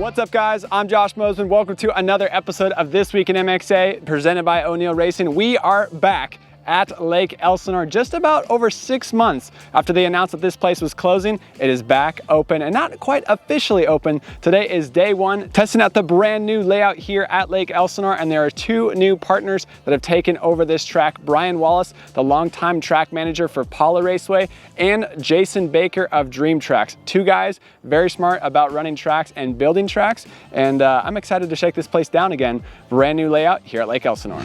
What's up, guys? I'm Josh Mosiman. Welcome to another episode of This Week in MXA, presented by O'Neill Racing. We are back at Lake Elsinore just about over 6 months after they announced that this place was closing. It is back open and not quite officially open. Today is day one, testing out the brand new layout here at Lake Elsinore, and there are two new partners that have taken over this track. Bryan Wallace, the longtime track manager for Pala Raceway, and Jason Baker of Dream Traxx. Two guys very smart about running tracks and building tracks, and I'm excited to shake this place down again. Brand new layout here at Lake Elsinore.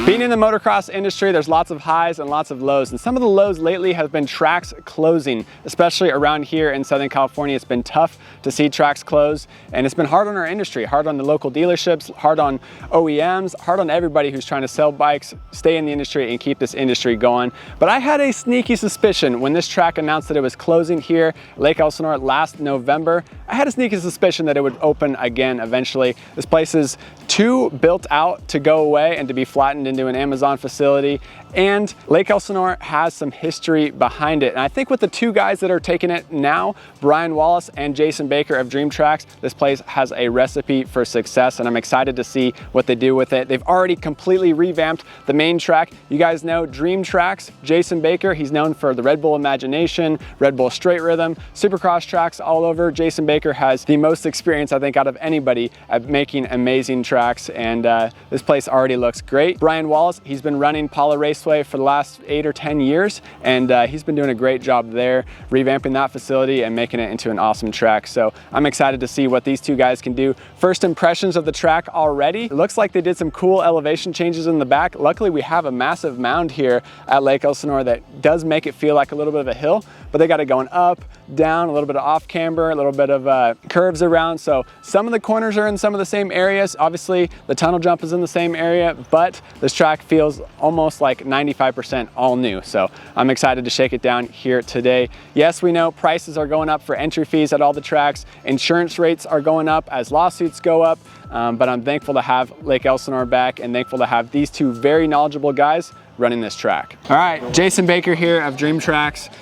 Being in the motocross industry, there's lots of highs and lots of lows, and some of the lows lately have been tracks closing, especially around here in Southern California. It's been tough to see tracks close, and it's been hard on our industry, hard on the local dealerships, hard on OEMs, hard on everybody who's trying to sell bikes, stay in the industry, and keep this industry going. But I had a sneaky suspicion when this track announced that it was closing here at Lake Elsinore last November. I had a sneaky suspicion that it would open again eventually. This place is too built out to go away and to be flattened into an Amazon facility, and Lake Elsinore has some history behind it. And I think with the two guys that are taking it now, Bryan Wallace and Jason Baker of Dream Traxx, this place has a recipe for success, and I'm excited to see what they do with it. They've already completely revamped the main track. You guys know Dream Traxx, Jason Baker, he's known for the Red Bull Imagination, Red Bull Straight Rhythm, Supercross tracks all over. Jason Baker has the most experience, I think, out of anybody at making amazing tracks, and this place already looks great. Bryan Wallace, he's been running Pala Raceway for the last 8 or 10 years, and he's been doing a great job there, revamping that facility and making it into an awesome track. So I'm excited to see what these two guys can do. First impressions of the track already. It looks like they did some cool elevation changes in the back. Luckily, we have a massive mound here at Lake Elsinore that does make it feel like a little bit of a hill, but they got it going up, down, a little bit of off camber, a little bit of curves around. So some of the corners are in some of the same areas. Obviously, the tunnel jump is in the same area, but this track feels almost like 95% all new. So I'm excited to shake it down here today. Yes, we know prices are going up for entry fees at all the tracks. Insurance rates are going up as lawsuits go up, but I'm thankful to have Lake Elsinore back and thankful to have these two very knowledgeable guys running this track. All right, Jason Baker here of Dream Traxx.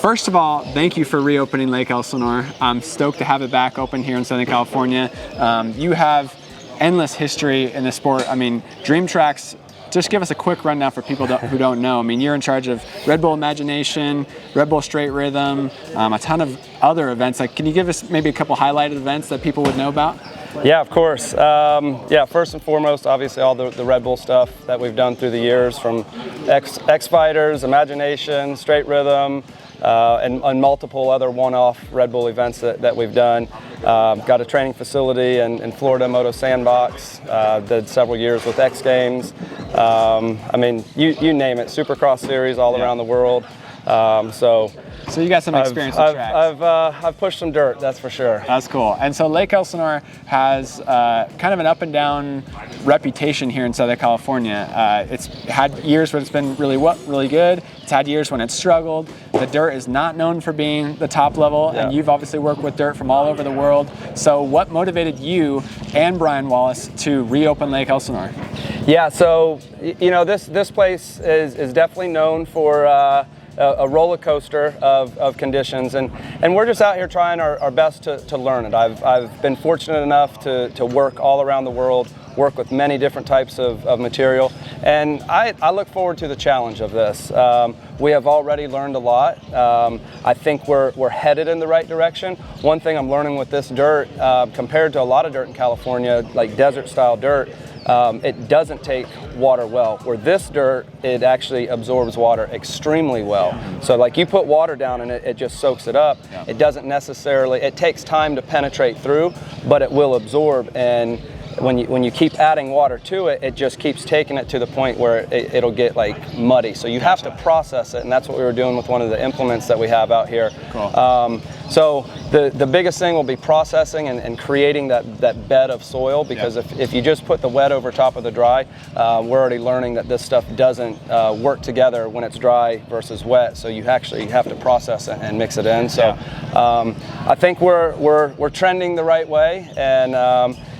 First of all, thank you for reopening Lake Elsinore. I'm stoked to have it back open here in Southern California. You have endless history in the sport. I mean, Dream Traxx, just give us a quick rundown for people who don't know. I mean, you're in charge of Red Bull Imagination, Red Bull Straight Rhythm, a ton of other events. Like, can you give us maybe a couple highlighted events that people would know about? Yeah, of course. Yeah, first and foremost, obviously all the Red Bull stuff that we've done through the years, from X-Fighters, Imagination, Straight Rhythm, and multiple other one-off Red Bull events that we've done. Got a training facility in Florida, Moto Sandbox, did several years with X Games. I mean, you name it, Supercross series all around the world. So you got some experience with tracks. I've pushed some dirt, that's for sure. That's cool. And so Lake Elsinore has kind of an up and down reputation here in Southern California. It's had years when it's been really good. It's had years when it's struggled. The dirt is not known for being the top level, and you've obviously worked with dirt from all over the world. So what motivated you and Bryan Wallace to reopen Lake Elsinore? Yeah, so you know, this place is definitely known for a roller coaster of conditions, and we're just out here trying our best to learn it. I've been fortunate enough to work all around the world, work with many different types of material, and I look forward to the challenge of this. We have already learned a lot. I think we're headed in the right direction. One thing I'm learning with this dirt, compared to a lot of dirt in California, like desert style dirt, it doesn't take water well. Where this dirt, it actually absorbs water extremely well. So like you put water down and it just soaks it up. It doesn't necessarily, it takes time to penetrate through, but it will absorb. And when you keep adding water to it, it just keeps taking it to the point where it'll get like muddy. So you have to process it, and that's what we were doing with one of the implements that we have out here. Cool. So the biggest thing will be processing and creating that bed of soil, because if you just put the wet over top of the dry, we're already learning that this stuff doesn't work together when it's dry versus wet. So you actually have to process it and mix it in. So I think we're trending the right way, and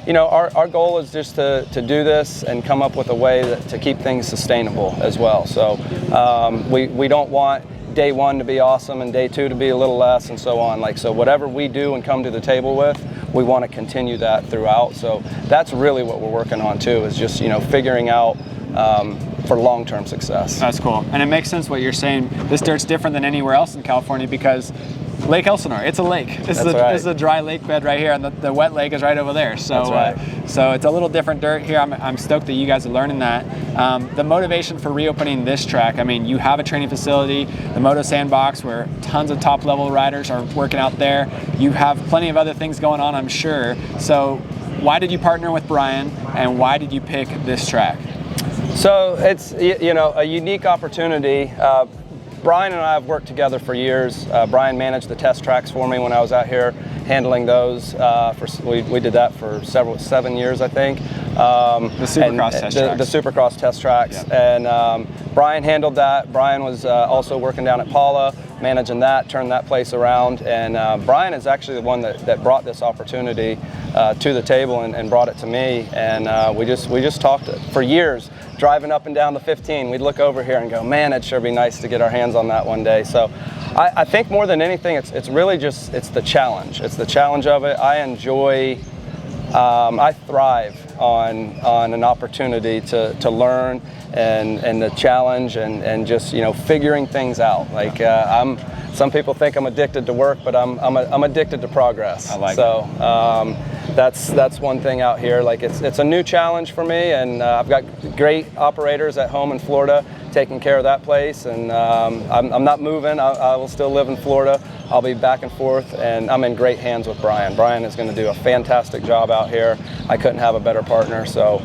you know, our goal is just to do this and come up with a way to keep things sustainable as well. So we don't want day one to be awesome and day two to be a little less and so on. Like, so whatever we do and come to the table with, we want to continue that throughout. So that's really what we're working on too, is just, you know, figuring out for long-term success. That's cool. And it makes sense what you're saying. This dirt's different than anywhere else in California because Lake Elsinore, it's a lake. This is a dry lake bed right here, and the wet lake is right over there. So, so it's a little different dirt here. I'm stoked that you guys are learning that. The motivation for reopening this track, I mean, you have a training facility, the Moto Sandbox, where tons of top-level riders are working out there. You have plenty of other things going on, I'm sure. So why did you partner with Bryan, and why did you pick this track? So it's, you know, a unique opportunity. Bryan and I have worked together for years. Bryan managed the test tracks for me when I was out here handling those. We did that for 7 years, I think. The Supercross test tracks. The Supercross test tracks. Yeah. And Bryan handled that. Bryan was also working down at Pala, managing that, turned that place around. And Bryan is actually the one that brought this opportunity to the table and brought it to me. And we just talked for years. Driving up and down the 15, we'd look over here and go, man, it'd sure be nice to get our hands on that one day. So I think more than anything, it's really just, it's the challenge. It's the challenge of it. I enjoy, I thrive on an opportunity to learn and the challenge and just, you know, figuring things out. Like some people think I'm addicted to work, but I'm addicted to progress. I like so. That's one thing out here. Like it's a new challenge for me, and I've got great operators at home in Florida taking care of that place, and I'm not moving. I will still live in Florida. I'll be back and forth, and I'm in great hands with Bryan. Bryan is going to do a fantastic job out here. I couldn't have a better partner, so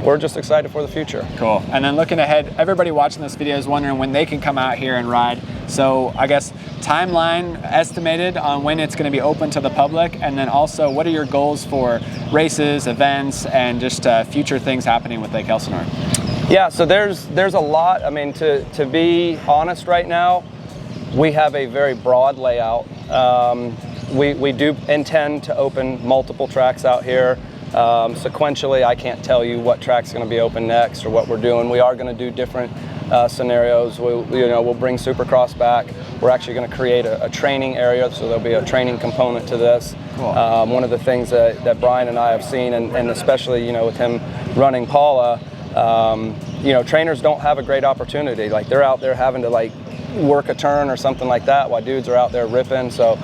we're just excited for the future. Cool. And then looking ahead, everybody watching this video is wondering when they can come out here and ride. So I guess timeline estimated on when it's going to be open to the public, and then also what are your goals for races, events, and just future things happening with Lake Elsinore? Yeah, so there's a lot. I mean, to be honest right now, we have a very broad layout. We do intend to open multiple tracks out here. Sequentially, I can't tell you what track's going to be open next or what we're doing. We are going to do different scenarios. We'll bring Supercross back. We're actually going to create a training area, so there'll be a training component to this. Cool. One of the things that Bryan and I have seen, and especially, you know, with him running Pala, you know, trainers don't have a great opportunity. Like, they're out there having to like work a turn or something like that while dudes are out there ripping. So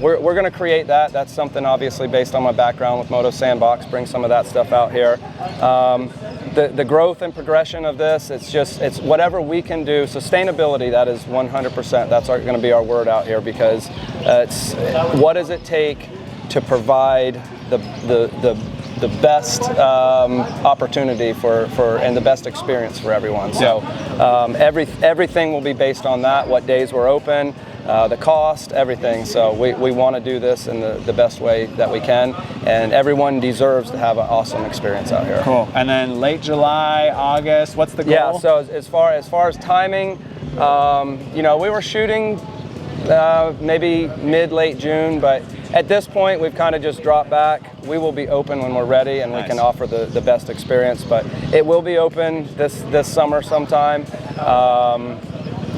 we're going to create that. That's something obviously based on my background with Moto Sandbox, bring some of that stuff out here. The growth and progression of this, it's whatever we can do. Sustainability, that is 100%. That's going to be our word out here, because it's what does it take to provide the best opportunity for and the best experience for everyone. So everything will be based on that, what days we're open, the cost, everything. So we want to do this in the best way that we can, and everyone deserves to have an awesome experience out here. Cool. And then late July, August, what's the goal? Yeah, so as far as timing, you know, we were shooting maybe late June, but at this point we've kind of just dropped back. We will be open when we're ready, and we can offer the best experience, but it will be open this summer sometime.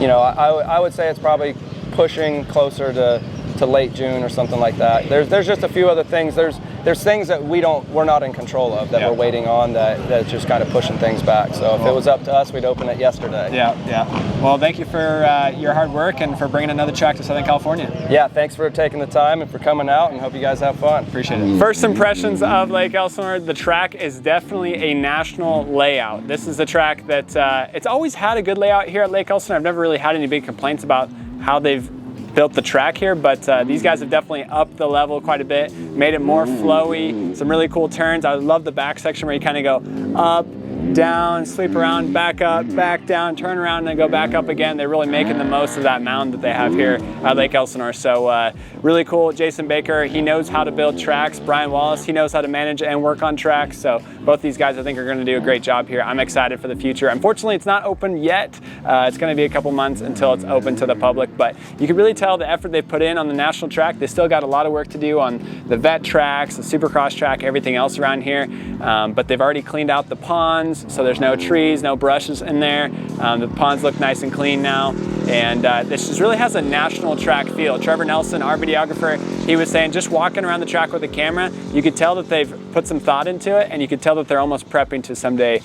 You know, I would say it's probably pushing closer to late June or something like that. There's just a few other things. There's things that we're not in control of, that we're waiting on, that's just kind of pushing things back. So if it was up to us, we'd open it yesterday. Yeah. Well, thank you for your hard work and for bringing another track to Southern California. Yeah, thanks for taking the time and for coming out, and hope you guys have fun. Appreciate it. First impressions of Lake Elsinore, the track is definitely a national layout. This is a track that it's always had a good layout here at Lake Elsinore. I've never really had any big complaints about how they've built the track here, but these guys have definitely upped the level quite a bit, made it more flowy, some really cool turns. I love the back section where you kind of go up down, sweep around, back up, back down, turn around, and then go back up again. They're really making the most of that mound that they have here at Lake Elsinore. So really cool. Jason Baker, he knows how to build tracks. Bryan Wallace, he knows how to manage and work on tracks. So both these guys, I think, are going to do a great job here. I'm excited for the future. Unfortunately, it's not open yet. It's going to be a couple months until it's open to the public, but you can really tell the effort they put in on the national track. They still got a lot of work to do on the vet tracks, the supercross track, everything else around here. But they've already cleaned out the ponds, so there's no trees, no brushes in there. The ponds look nice and clean now. And this just really has a national track feel. Trevor Nelson, our videographer, he was saying just walking around the track with the camera, you could tell that they've put some thought into it, and you could tell that they're almost prepping to someday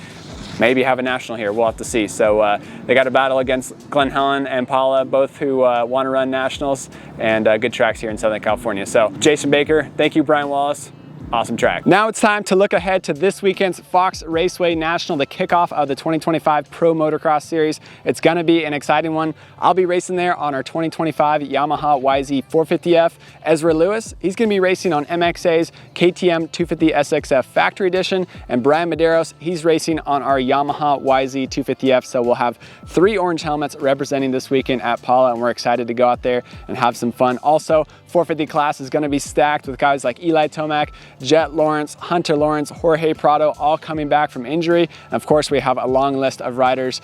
maybe have a national here. We'll have to see. So they got a battle against Glen Helen and Pala, both who want to run nationals, and good tracks here in Southern California. So Jason Baker, thank you, Bryan Wallace. Awesome track. Now it's time to look ahead to this weekend's Fox Raceway National, the kickoff of the 2025 Pro Motocross Series. It's going to be an exciting one. I'll be racing there on our 2025 Yamaha YZ 450F. Ezra Lewis, he's going to be racing on MXA's KTM 250 SXF Factory Edition. And Brian Medeiros, he's racing on our Yamaha YZ 250F. So we'll have 3 orange helmets representing this weekend at Pala, and we're excited to go out there and have some fun. Also, 450 class is going to be stacked with guys like Eli Tomac, Jet Lawrence, Hunter Lawrence, Jorge Prado, all coming back from injury. And of course, we have a long list of riders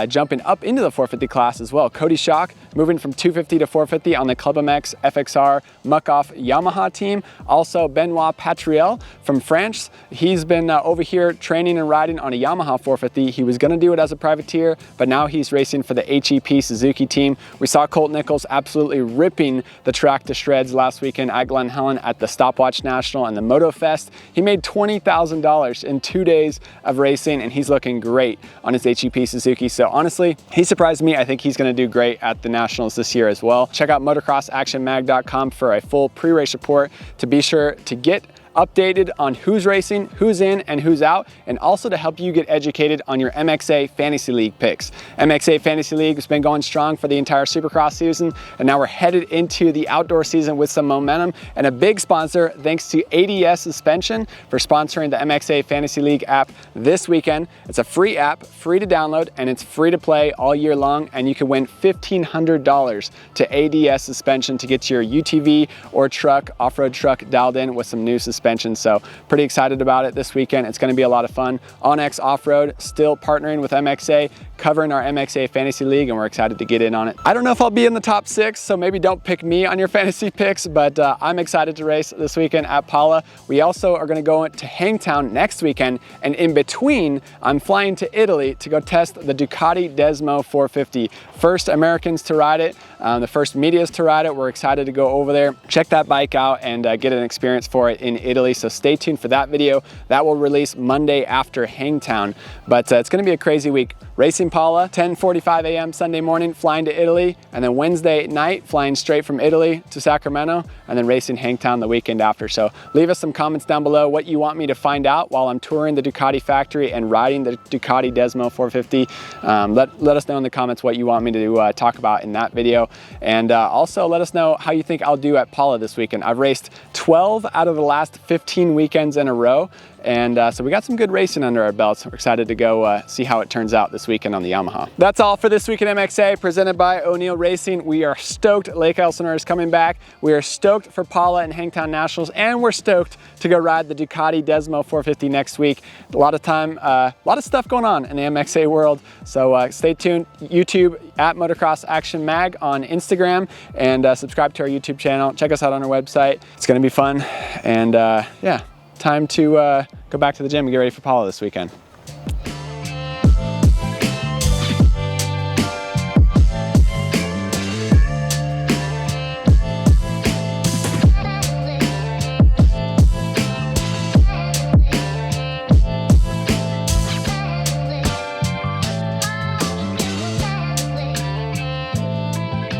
jumping up into the 450 class as well. Cody Schock moving from 250 to 450 on the Club MX FXR Muck-Off Yamaha team. Also, Benoit Patriel from France. He's been over here training and riding on a Yamaha 450. He was going to do it as a privateer, but now he's racing for the HEP Suzuki team. We saw Colt Nichols absolutely ripping the track to shreds last weekend at Glen Helen at the Stopwatch National and the Moto Fest. He made $20,000 in 2 days of racing, and he's looking great on his HEP Suzuki. So honestly, he surprised me. I think he's going to do great at the Nationals this year as well. Check out motocrossactionmag.com for a full pre-race report to be sure to get updated on who's racing, who's in, and who's out, and also to help you get educated on your MXA Fantasy League picks. MXA Fantasy League has been going strong for the entire Supercross season, and now we're headed into the outdoor season with some momentum, and a big sponsor, thanks to ADS Suspension, for sponsoring the MXA Fantasy League app this weekend. It's a free app, free to download, and it's free to play all year long, and you can win $1,500 to ADS Suspension to get your UTV or truck, off-road truck dialed in with some new suspension. So pretty excited about it this weekend. It's going to be a lot of fun. OnX Off-Road still partnering with MXA, covering our MXA Fantasy League, and we're excited to get in on it. I don't know if I'll be in the top 6, so maybe don't pick me on your fantasy picks, but I'm excited to race this weekend at Pala. We also are going to go to Hangtown next weekend, and in between, I'm flying to Italy to go test the Ducati Desmo 450. First Americans to ride it, the first medias to ride it. We're excited to go over there, check that bike out, and get an experience for it in Italy. So stay tuned for that video. That will release Monday after Hangtown, but it's going to be a crazy week. Racing Pala, 10:45 a.m. Sunday morning, flying to Italy, and then Wednesday night, flying straight from Italy to Sacramento, and then racing Hangtown the weekend after. So leave us some comments down below what you want me to find out while I'm touring the Ducati factory and riding the Ducati Desmo 450. Let us know in the comments what you want me to talk about in that video. And also let us know how you think I'll do at Pala this weekend. I've raced 12 out of the last 15 weekends in a row. And so we got some good racing under our belts. We're excited to go see how it turns out this weekend on the Yamaha. That's all for this week in MXA, presented by O'Neill Racing. We are stoked Lake Elsinore is coming back. We are stoked for Pala and Hangtown Nationals, and we're stoked to go ride the Ducati Desmo 450 next week. A lot of stuff going on in the MXA world. So stay tuned. YouTube at Motocross Action Mag on Instagram, and subscribe to our YouTube channel. Check us out on our website. It's going to be fun, and yeah. Time to go back to the gym and get ready for Pala this weekend.